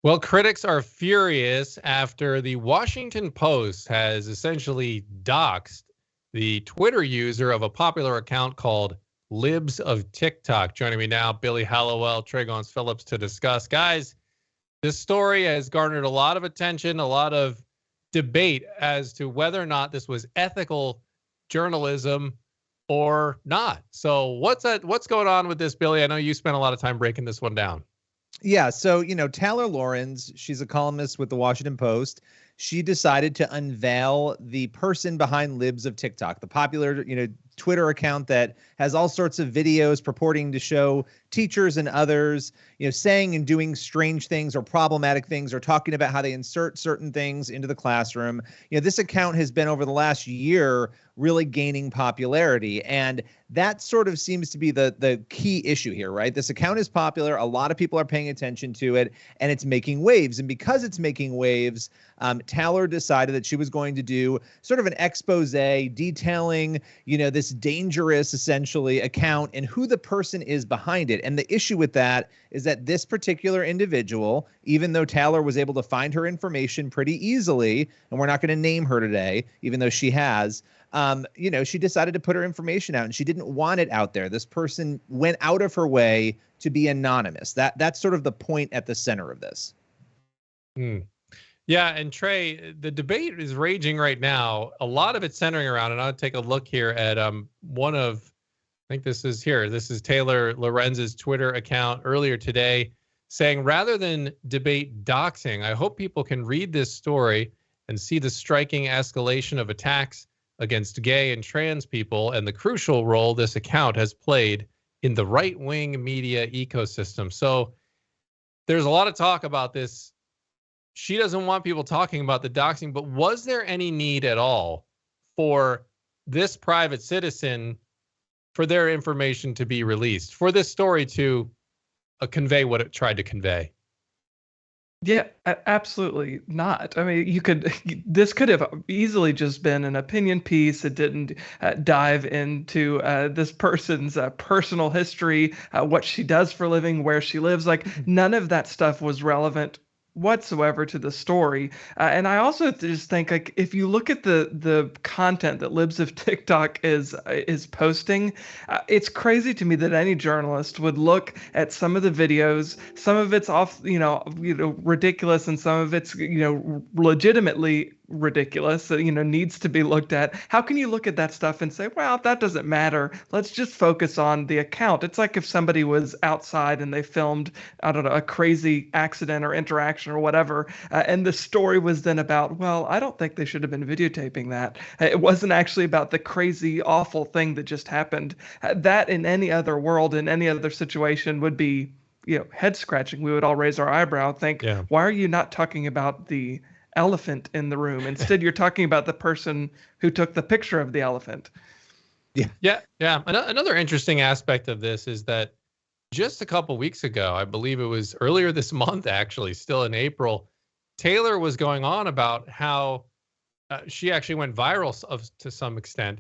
Well, critics are furious after the Washington Post has essentially doxed the Twitter user of a popular account called Libs of TikTok. Joining me now, Billy Hallowell, Goins-Phillips to discuss. Guys, this story has garnered a lot of attention, a lot of debate as to whether or not this was ethical journalism or not. So what's going on with this, Billy? I know you spent a lot of time breaking this one down. Yeah, so, Taylor Lorenz, she's a columnist with the Washington Post. She decided to unveil the person behind Libs of TikTok, the popular, Twitter account that has all sorts of videos purporting to show teachers and others, saying and doing strange things or problematic things or talking about how they insert certain things into the classroom. This account has been over the last year really gaining popularity. And that sort of seems to be the key issue here, right? This account is popular. A lot of people are paying attention to it, and it's making waves. And because it's making waves, Taylor decided that she was going to do sort of an expose detailing, this dangerous, essentially, account and who the person is behind it. And the issue with that is that this particular individual, even though Taylor was able to find her information pretty easily, and we're not going to name her today, even though she has, she decided to put her information out, and she didn't want it out there. This person went out of her way to be anonymous. That's sort of the point at the center of this. Yeah, and Trey, the debate is raging right now. A lot of it's centering around, and I'll take a look here at one of, I think this is here. This is Taylor Lorenz's Twitter account earlier today saying, rather than debate doxing, I hope people can read this story and see the striking escalation of attacks against gay and trans people and the crucial role this account has played in the right-wing media ecosystem. So there's a lot of talk about this. She doesn't want people talking about the doxing, but was there any need at all for this private citizen, for their information to be released, for this story to convey what it tried to convey? Yeah, absolutely not. I mean, this could have easily just been an opinion piece. It didn't dive into this person's personal history, what she does for a living, where she lives. Like, none of that stuff was relevant whatsoever to the story. And I also just think, like, if you look at the content that Libs of TikTok is posting, it's crazy to me that any journalist would look at some of the videos. Some of it's off, ridiculous, and some of it's, legitimately ridiculous, needs to be looked at. How can you look at that stuff and say, well, that doesn't matter, let's just focus on the account? It's like if somebody was outside and they filmed, I don't know, a crazy accident or interaction or whatever, and the story was then about, well, I don't think they should have been videotaping that. It wasn't actually about the crazy, awful thing that just happened. That in any other world, in any other situation, would be, head scratching. We would all raise our eyebrow, think, why are you not talking about the elephant in the room? Instead, you're talking about the person who took the picture of the elephant. Yeah. Another interesting aspect of this is that just a couple weeks ago, I believe it was earlier this month, actually, still in April, Taylor was going on about how she actually went viral to some extent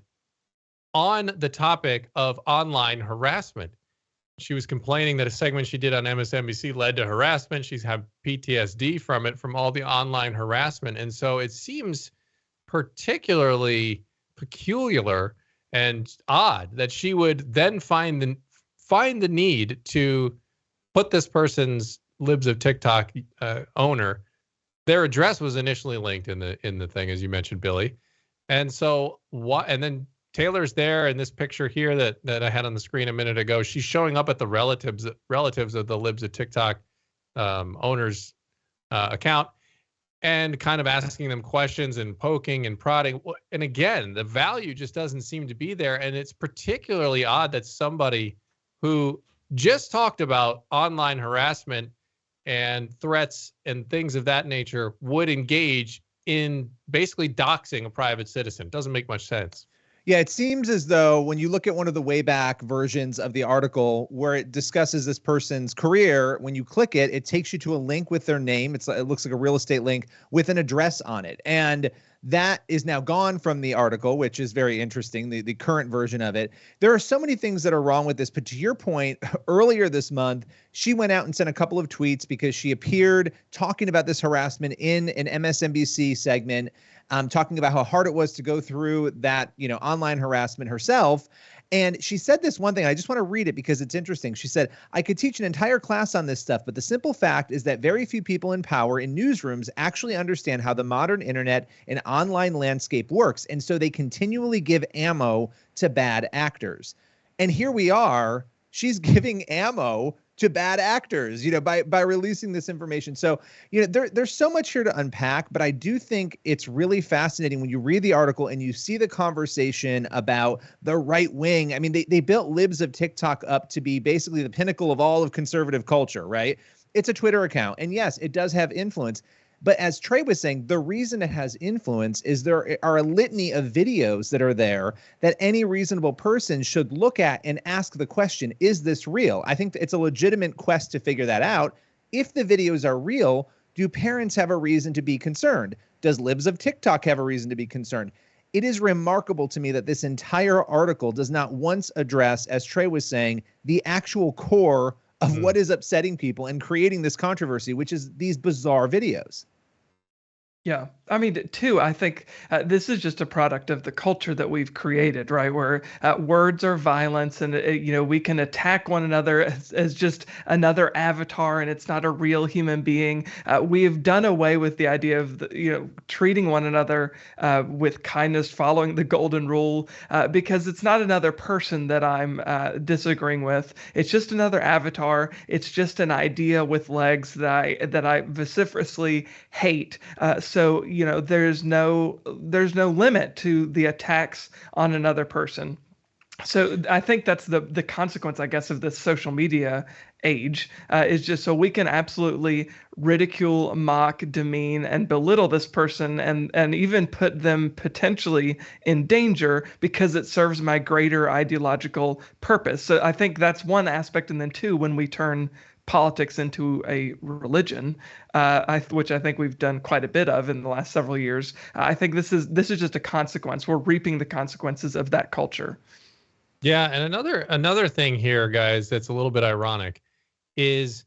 on the topic of online harassment. She was complaining that a segment she did on MSNBC led to harassment. She's had PTSD from it, from all the online harassment. And so it seems particularly peculiar and odd that she would then find the need to put this person's Libs of TikTok owner. Their address was initially linked in the thing, as you mentioned, Billy. And so and then Taylor's there in this picture here that I had on the screen a minute ago. She's showing up at the relatives of the Libs of TikTok owner's account and kind of asking them questions and poking and prodding. And again, the value just doesn't seem to be there. And it's particularly odd that somebody who just talked about online harassment and threats and things of that nature would engage in basically doxing a private citizen. Doesn't make much sense. Yeah, it seems as though when you look at one of the way back versions of the article where it discusses this person's career, when you click it, it takes you to a link with their name. It looks like a real estate link with an address on it. And That is now gone from the article, which is very interesting, the current version of it. There are so many things that are wrong with this. But to your point, earlier this month, she went out and sent a couple of tweets because she appeared talking about this harassment in an MSNBC segment, talking about how hard it was to go through that, online harassment herself. And she said this one thing. I just want to read it because it's interesting. She said, "I could teach an entire class on this stuff, but the simple fact is that very few people in power in newsrooms actually understand how the modern internet and online landscape works. And so they continually give ammo to bad actors." And here we are. She's giving ammo to bad actors, by releasing this information. So, there's so much here to unpack, but I do think it's really fascinating when you read the article and you see the conversation about the right wing. I mean, they built Libs of TikTok up to be basically the pinnacle of all of conservative culture, right? It's a Twitter account. And yes, it does have influence. But as Trey was saying, the reason it has influence is there are a litany of videos that are there that any reasonable person should look at and ask the question, is this real? I think it's a legitimate quest to figure that out. If the videos are real, do parents have a reason to be concerned? Does Libs of TikTok have a reason to be concerned? It is remarkable to me that this entire article does not once address, as Trey was saying, the actual core of what is upsetting people and creating this controversy, which is these bizarre videos. Yeah. I mean, too, I think this is just a product of the culture that we've created, right? Where words are violence and, we can attack one another as just another avatar and it's not a real human being. We have done away with the idea of, treating one another with kindness, following the golden rule, because it's not another person that I'm disagreeing with. It's just another avatar. It's just an idea with legs that I vociferously hate. So, there's no limit to the attacks on another person. So I think that's the consequence, I guess, of this social media age, is just so we can absolutely ridicule, mock, demean, and belittle this person and even put them potentially in danger because it serves my greater ideological purpose. So I think that's one aspect. And then two, when we turn politics into a religion, which I think we've done quite a bit of in the last several years. I think this is just a consequence. We're reaping the consequences of that culture. Yeah, and another thing here, guys, that's a little bit ironic is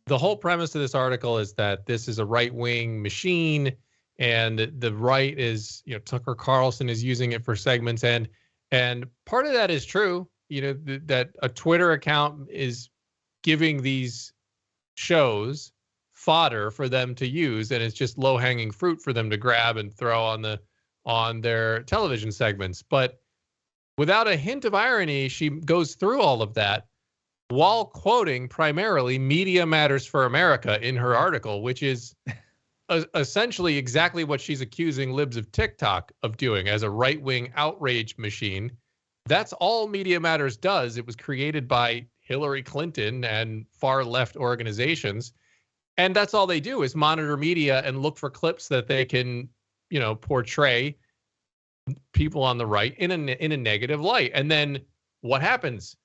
the whole premise of this article is that this is a right-wing machine, and the right is, Tucker Carlson is using it for segments, and part of that is true. That a Twitter account is giving these shows fodder for them to use, and it's just low-hanging fruit for them to grab and throw on their television segments. But without a hint of irony, she goes through all of that while quoting primarily Media Matters for America in her article, which is essentially exactly what she's accusing Libs of TikTok of doing as a right-wing outrage machine. That's all Media Matters does. It was created by Hillary Clinton and far left organizations. And that's all they do is monitor media and look for clips that they can, portray people on the right in a negative light. And then what happens?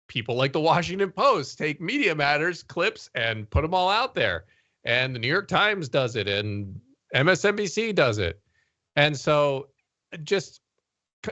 People like the Washington Post take Media Matters clips and put them all out there. And the New York Times does it and MSNBC does it. And so just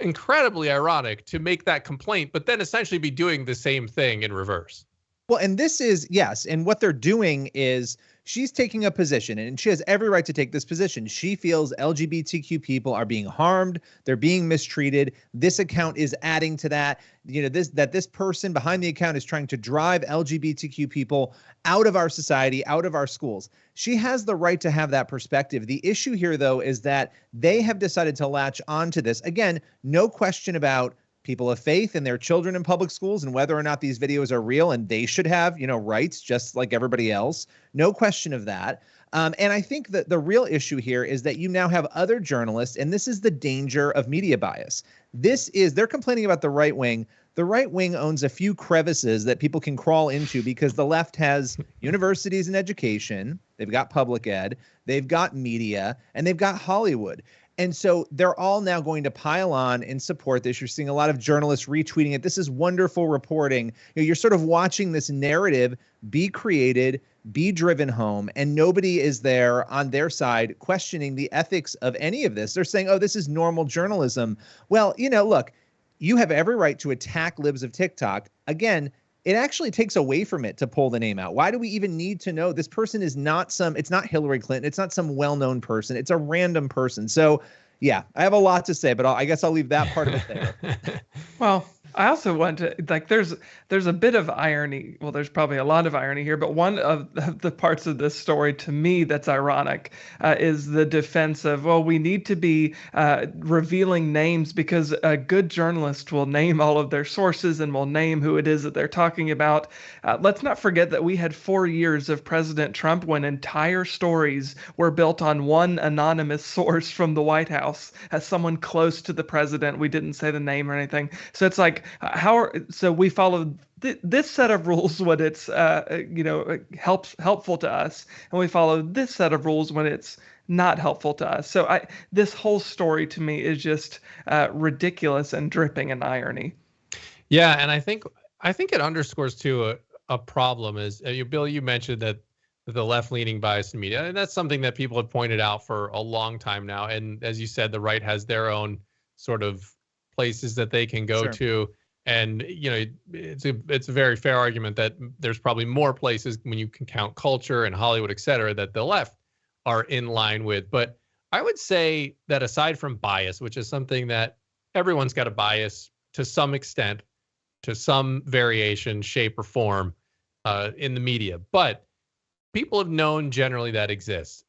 incredibly ironic to make that complaint, but then essentially be doing the same thing in reverse. Well, and this is, yes, and what they're doing is she's taking a position, and she has every right to take this position. She feels LGBTQ people are being harmed, they're being mistreated. This account is adding to that. This person behind the account is trying to drive LGBTQ people out of our society, out of our schools. She has the right to have that perspective. The issue here, though, is that they have decided to latch onto this. Again, no question about people of faith and their children in public schools and whether or not these videos are real, and they should have, rights just like everybody else. No question of that. And I think that the real issue here is that you now have other journalists, and this is the danger of media bias. They're complaining about the right wing. The right wing owns a few crevices that people can crawl into because the left has universities and education. They've got public ed, they've got media, and they've got Hollywood. And so they're all now going to pile on and support this. You're seeing a lot of journalists retweeting it. This is wonderful reporting. You're sort of watching this narrative be created, be driven home, and nobody is there on their side questioning the ethics of any of this. They're saying, oh, this is normal journalism. Well, look, you have every right to attack Libs of TikTok. Again, it actually takes away from it to pull the name out. Why do we even need to know? This person is not it's not Hillary Clinton. It's not some well-known person. It's a random person. So yeah, I have a lot to say, but I guess I'll leave that part of it there. Well, I also want to, like, there's a bit of irony. Well, there's probably a lot of irony here, but one of the parts of this story to me that's ironic is the defense of, well, we need to be revealing names because a good journalist will name all of their sources and will name who it is that they're talking about. Let's not forget that we had 4 years of President Trump when entire stories were built on one anonymous source from the White House as someone close to the president. We didn't say the name or anything. So it's like, so we follow this set of rules when it's helpful to us, and we follow this set of rules when it's not helpful to us. So this whole story to me is just ridiculous and dripping in irony. Yeah, and I think it underscores too a problem is Bill, you mentioned that the left-leaning bias in media, and that's something that people have pointed out for a long time now. And as you said, the right has their own sort of places that they can go to. And, it's a very fair argument that there's probably more places when you can count culture and Hollywood, et cetera, that the left are in line with. But I would say that aside from bias, which is something that everyone's got a bias to some extent, to some variation, shape, or form in the media, but people have known generally that exists.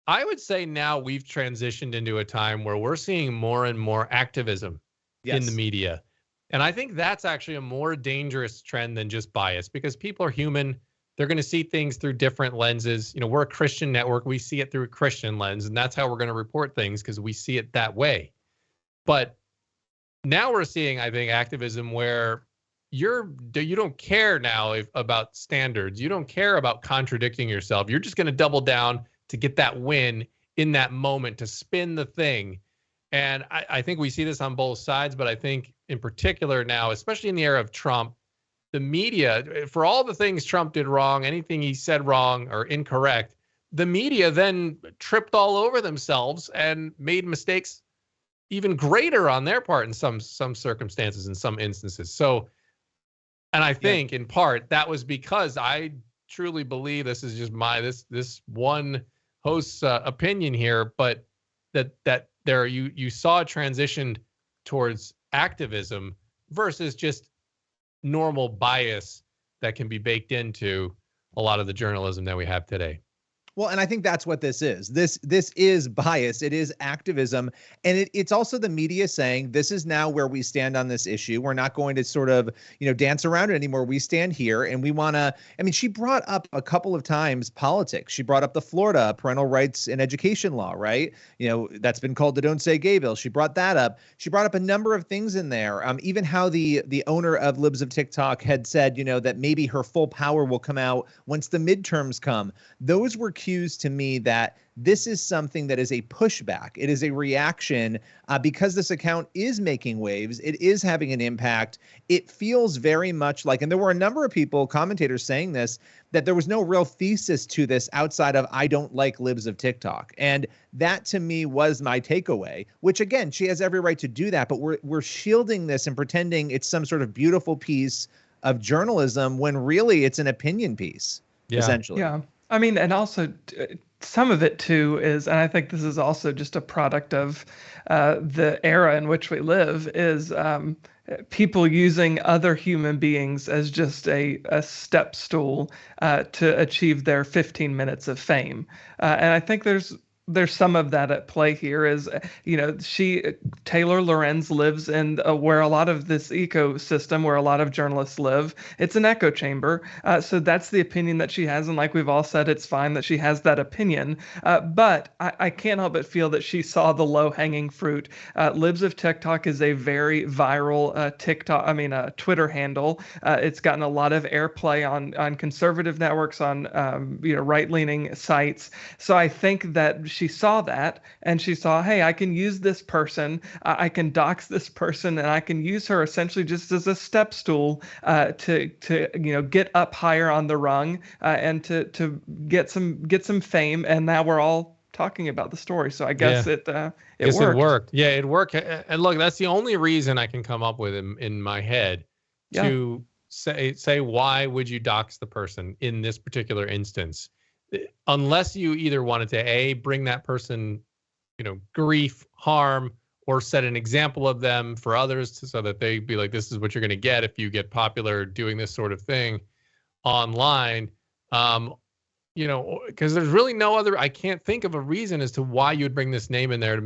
I would say now we've transitioned into a time where we're seeing more and more activism in the media. And I think that's actually a more dangerous trend than just bias, because people are human. They're going to see things through different lenses. We're a Christian network. We see it through a Christian lens, and that's how we're going to report things because we see it that way. But now we're seeing, I think, activism where you don't care now about standards. You don't care about contradicting yourself. You're just going to double down to get that win in that moment, to spin the thing. And I think we see this on both sides, but I think in particular now, especially in the era of Trump, the media, for all the things Trump did wrong, anything he said wrong or incorrect, the media then tripped all over themselves and made mistakes even greater on their part in some circumstances, in some instances. So, and I think in part that was because I truly believe, this is just this one host's opinion here, but that there you saw a transition towards activism versus just normal bias that can be baked into a lot of the journalism that we have today. Well, and I think that's what this is. This is bias. It is activism. And it's also the media saying this is now where we stand on this issue. We're not going to sort of, dance around it anymore. We stand here and we want to. I mean, she brought up a couple of times politics. She brought up the Florida parental rights and education law, right? That's been called the Don't Say Gay bill. She brought that up. She brought up a number of things in there. Even how the owner of Libs of TikTok had said, that maybe her full power will come out once the midterms come. Those were cues to me that this is something that is a pushback. It is a reaction because this account is making waves. It is having an impact. It feels very much like, and there were a number of people, commentators saying this, that there was no real thesis to this outside of, I don't like Libs of TikTok. And that to me was my takeaway, which again, she has every right to do that, but we're shielding this and pretending it's some sort of beautiful piece of journalism when really it's an opinion piece, essentially. Yeah. I mean, and also some of it too is, and I think this is also just a product of the era in which we live, is people using other human beings as just a step stool to achieve their 15 minutes of fame. And I think there's some of that at play here. Is Taylor Lorenz lives in where a lot of this ecosystem, where a lot of journalists live, it's an echo chamber. So that's the opinion that she has, and like we've all said, it's fine that she has that opinion. But I can't help but feel that she saw the low-hanging fruit. Libs of TikTok is a very viral Twitter handle. It's gotten a lot of airplay on conservative networks, on right-leaning sites. So I think that she saw that and she saw, hey, I can use this person, I can dox this person, and I can use her essentially just as a step stool to get up higher on the rung and to get some fame. And now we're all talking about the story. So I guess it worked. It worked. Yeah, it worked. And look, that's the only reason I can come up with in my head to say why would you dox the person in this particular instance, unless you either wanted to bring that person, grief, harm, or set an example of them for others so that they'd be like, this is what you're going to get if you get popular doing this sort of thing online. Because there's really no other, I can't think of a reason as to why you would bring this name in there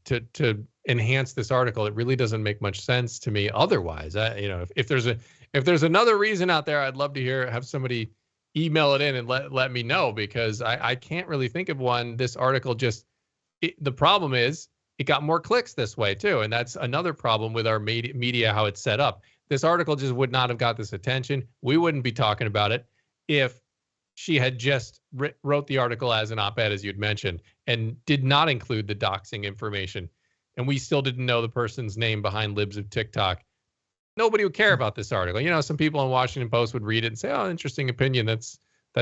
to enhance this article. It really doesn't make much sense to me otherwise. If there's another reason out there, I'd love to have somebody email it in and let me know, because I can't really think of one. This article the problem is it got more clicks this way too. And that's another problem with our media, how it's set up. This article just would not have got this attention. We wouldn't be talking about it if she had just wrote the article as an op-ed, as you'd mentioned, and did not include the doxing information. And we still didn't know the person's name behind Libs of TikTok. Nobody would care about this article. Some people in Washington Post would read it and say, oh, interesting opinion. That's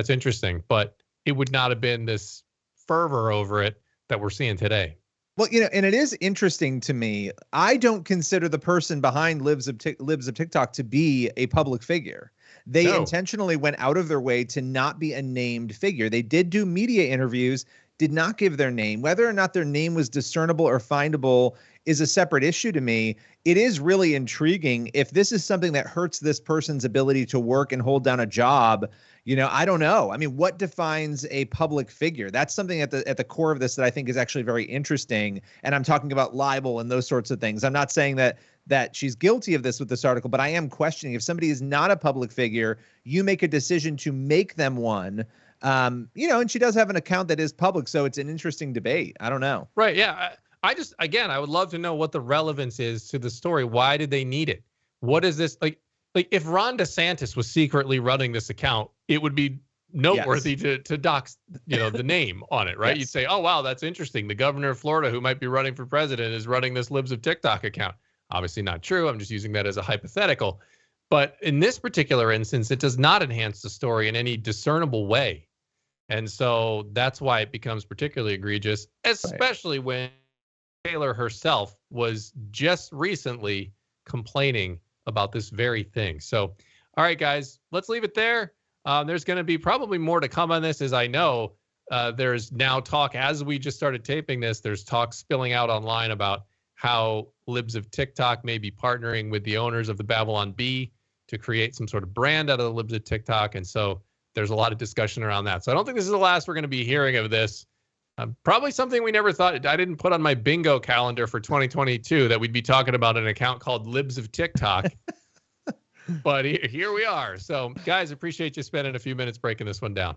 interesting. But it would not have been this fervor over it that we're seeing today. Well, and it is interesting to me. I don't consider the person behind Libs of TikTok to be a public figure. They intentionally went out of their way to not be a named figure. They did do media interviews, did not give their name. Whether or not their name was discernible or findable is a separate issue to me. It is really intriguing. If this is something that hurts this person's ability to work and hold down a job, I don't know. I mean, what defines a public figure? That's something at the core of this that I think is actually very interesting. And I'm talking about libel and those sorts of things. I'm not saying that she's guilty of this with this article, but I am questioning if somebody is not a public figure, you make a decision to make them one. And she does have an account that is public, so it's an interesting debate. I don't know. Right. Yeah. I would love to know what the relevance is to the story. Why did they need it? What is this like if Ron DeSantis was secretly running this account, it would be noteworthy to dox, the name on it, right? Yes. You'd say, oh, wow, that's interesting. The governor of Florida who might be running for president is running this Libs of TikTok account. Obviously not true. I'm just using that as a hypothetical. But in this particular instance, it does not enhance the story in any discernible way. And so that's why it becomes particularly egregious, especially when Taylor herself was just recently complaining about this very thing. So, all right, guys, let's leave it there. There's going to be probably more to come on this, as I know. There's now talk, as we just started taping this, there's talk spilling out online about how Libs of TikTok may be partnering with the owners of the Babylon Bee to create some sort of brand out of the Libs of TikTok. And so there's a lot of discussion around that. So I don't think this is the last we're going to be hearing of this. Probably something we never thought. I didn't put on my bingo calendar for 2022 that we'd be talking about an account called Libs of TikTok. But here we are. So, guys, appreciate you spending a few minutes breaking this one down.